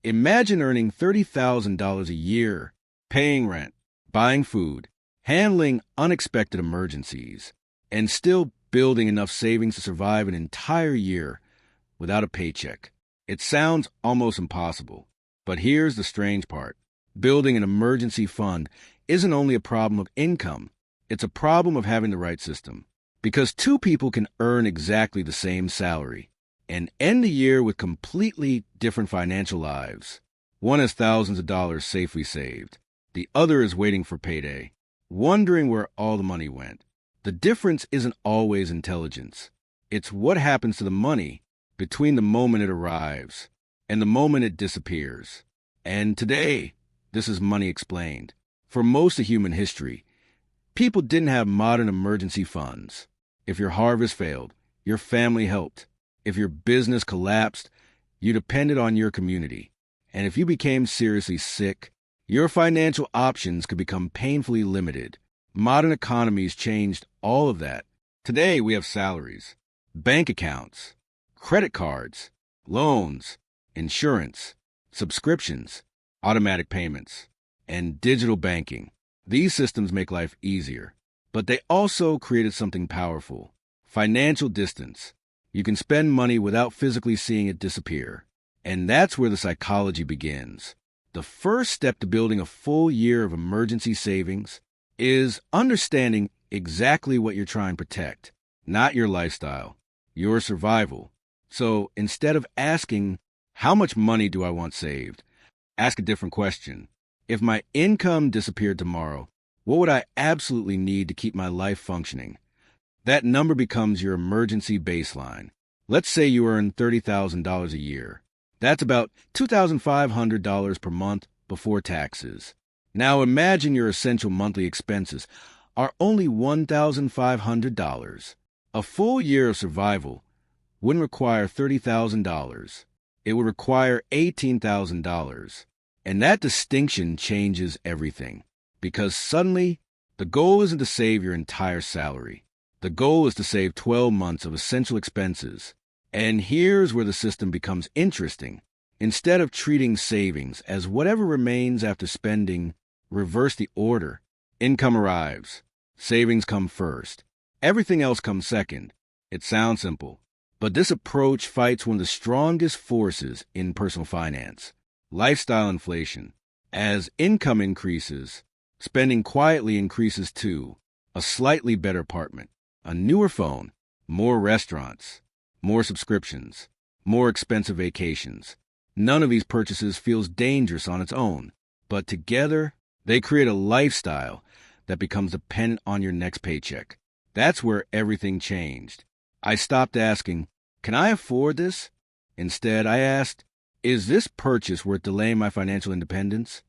Imagine earning $30,000 a year, paying rent, buying food, handling unexpected emergencies, and still building enough savings to survive an entire year without a paycheck. It sounds almost impossible, but here's the strange part. Building an emergency fund isn't only a problem of income, it's a problem of having the right system. Because two people can earn exactly the same salary and end the year with completely different financial lives. One has thousands of dollars safely saved. The other is waiting for payday, wondering where all the money went. The difference isn't always intelligence. It's what happens to the money between the moment it arrives and the moment it disappears. And today, this is Money Explained. For most of human history, people didn't have modern emergency funds. If your harvest failed, your family helped. If your business collapsed, you depended on your community. And if you became seriously sick, your financial options could become painfully limited. Modern economies changed all of that. Today, we have salaries, bank accounts, credit cards, loans, insurance, subscriptions, automatic payments, and digital banking. These systems make life easier, but they also created something powerful: financial distance. You can spend money without physically seeing it disappear. And that's where the psychology begins. The first step to building a full year of emergency savings is understanding exactly what you're trying to protect, not your lifestyle, your survival. So instead of asking, how much money do I want saved? Ask a different question. If my income disappeared tomorrow, what would I absolutely need to keep my life functioning? That number becomes your emergency baseline. Let's say you earn $30,000 a year. That's about $2,500 per month before taxes. Now imagine your essential monthly expenses are only $1,500. A full year of survival wouldn't require $30,000. It would require $18,000. And that distinction changes everything. Because suddenly, the goal isn't to save your entire salary. The goal is to save 12 months of essential expenses. And here's where the system becomes interesting. Instead of treating savings as whatever remains after spending, reverse the order. Income arrives. Savings come first. Everything else comes second. It sounds simple, but this approach fights one of the strongest forces in personal finance: lifestyle inflation. As income increases, spending quietly increases too. A slightly better apartment, a newer phone, more restaurants, more subscriptions, more expensive vacations. None of these purchases feels dangerous on its own, but together, they create a lifestyle that becomes dependent on your next paycheck. That's where everything changed. I stopped asking, can I afford this? Instead, I asked, is this purchase worth delaying my financial independence?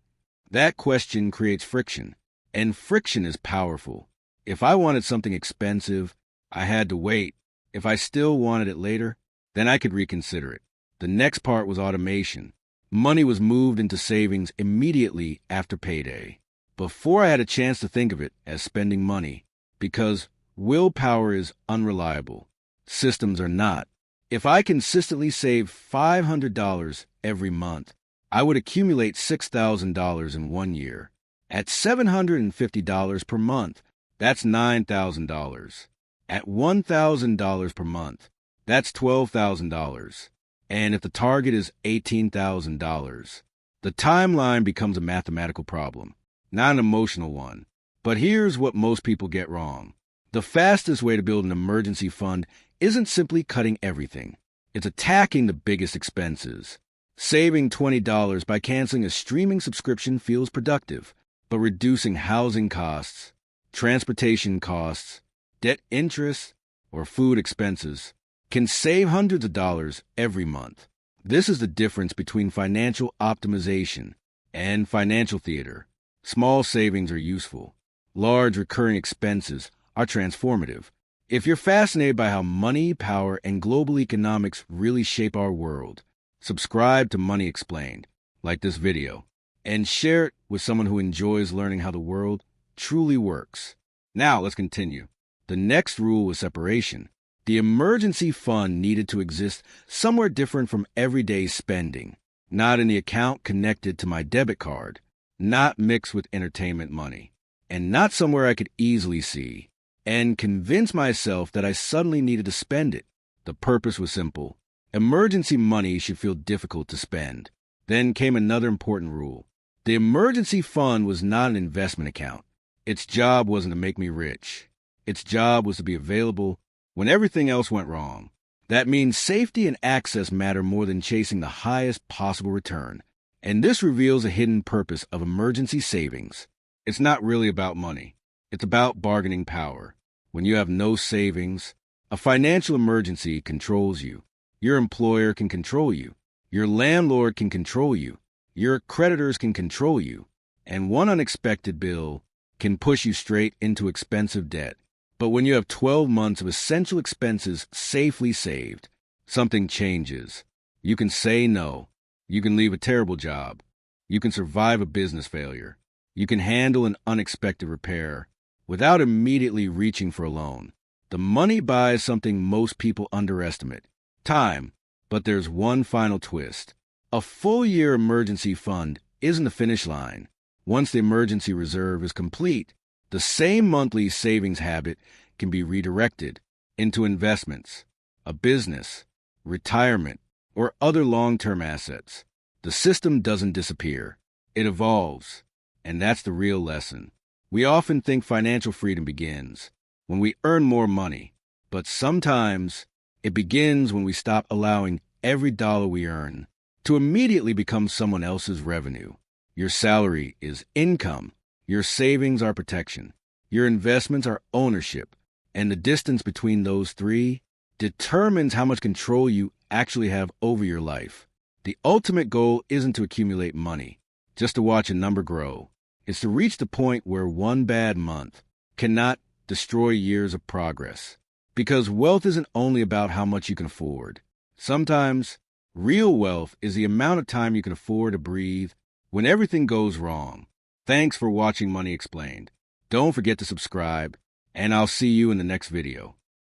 That question creates friction, and friction is powerful. If I wanted something expensive, I had to wait. If I still wanted it later, then I could reconsider it. The next part was automation. Money was moved into savings immediately after payday, before I had a chance to think of it as spending money, because willpower is unreliable. Systems are not. If I consistently save $500 every month, I would accumulate $6,000 in 1 year. At $750 per month, that's $9,000. At $1,000 per month, that's $12,000. And if the target is $18,000, the timeline becomes a mathematical problem, not an emotional one. But here's what most people get wrong. The fastest way to build an emergency fund isn't simply cutting everything. It's attacking the biggest expenses. Saving $20 by canceling a streaming subscription feels productive, but reducing housing costs, transportation costs, debt interest, or food expenses can save hundreds of dollars every month. This is the difference between financial optimization and financial theater. Small savings are useful. Large recurring expenses are transformative. If you're fascinated by how money, power, and global economics really shape our world, subscribe to Money Explained, like this video, and share it with someone who enjoys learning how the world truly works. Now, let's continue. The next rule was separation. The emergency fund needed to exist somewhere different from everyday spending. not in the account connected to my debit card, not mixed with entertainment money, and not somewhere I could easily see, and convince myself that I suddenly needed to spend it. The purpose was simple. Emergency money should feel difficult to spend. Then came another important rule. The emergency fund was not an investment account. Its job wasn't to make me rich. Its job was to be available when everything else went wrong. That means safety and access matter more than chasing the highest possible return. And this reveals a hidden purpose of emergency savings. It's not really about money. It's about bargaining power. When you have no savings, a financial emergency controls you. Your employer can control you. Your landlord can control you. Your creditors can control you. And one unexpected bill can push you straight into expensive debt. But when you have 12 months of essential expenses safely saved, something changes. You can say no. You can leave a terrible job. You can survive a business failure. You can handle an unexpected repair without immediately reaching for a loan. The money buys something most people underestimate: time. But there's one final twist. A full-year emergency fund isn't the finish line. Once the emergency reserve is complete, the same monthly savings habit can be redirected into investments, a business, retirement, or other long-term assets. The system doesn't disappear. It evolves. And that's the real lesson. We often think financial freedom begins when we earn more money, but sometimes it begins when we stop allowing every dollar we earn to immediately become someone else's revenue. Your salary is income. Your savings are protection. Your investments are ownership. And the distance between those three determines how much control you actually have over your life. The ultimate goal isn't to accumulate money, just to watch a number grow. It's to reach the point where one bad month cannot destroy years of progress. Because wealth isn't only about how much you can afford. Sometimes, real wealth is the amount of time you can afford to breathe when everything goes wrong. Thanks for watching Money Explained. Don't forget to subscribe, and I'll see you in the next video.